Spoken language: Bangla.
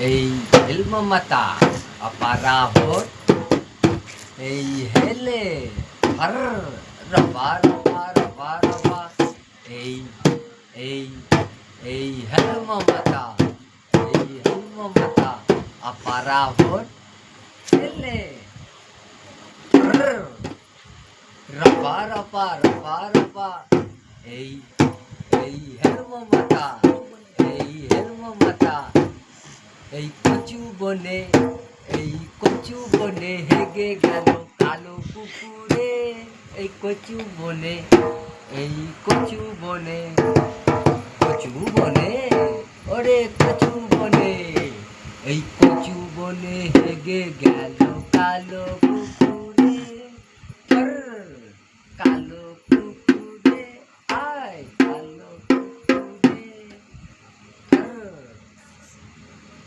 এই হেলম মাতা অপারাহর এই হেলে হর রবা রবা রবা রবা এই এই এই হেলম মাতা অপারাহর হেলে হর রবা রবা রবা রবা এই এই হেলম মাতা এই কচু বনে হেগে গেল কালো কুকুরে এই কচু বনে ওরে কচু বনে এই কচু বনে হেগে গেল কালো কুকুরে কালো কুকুরে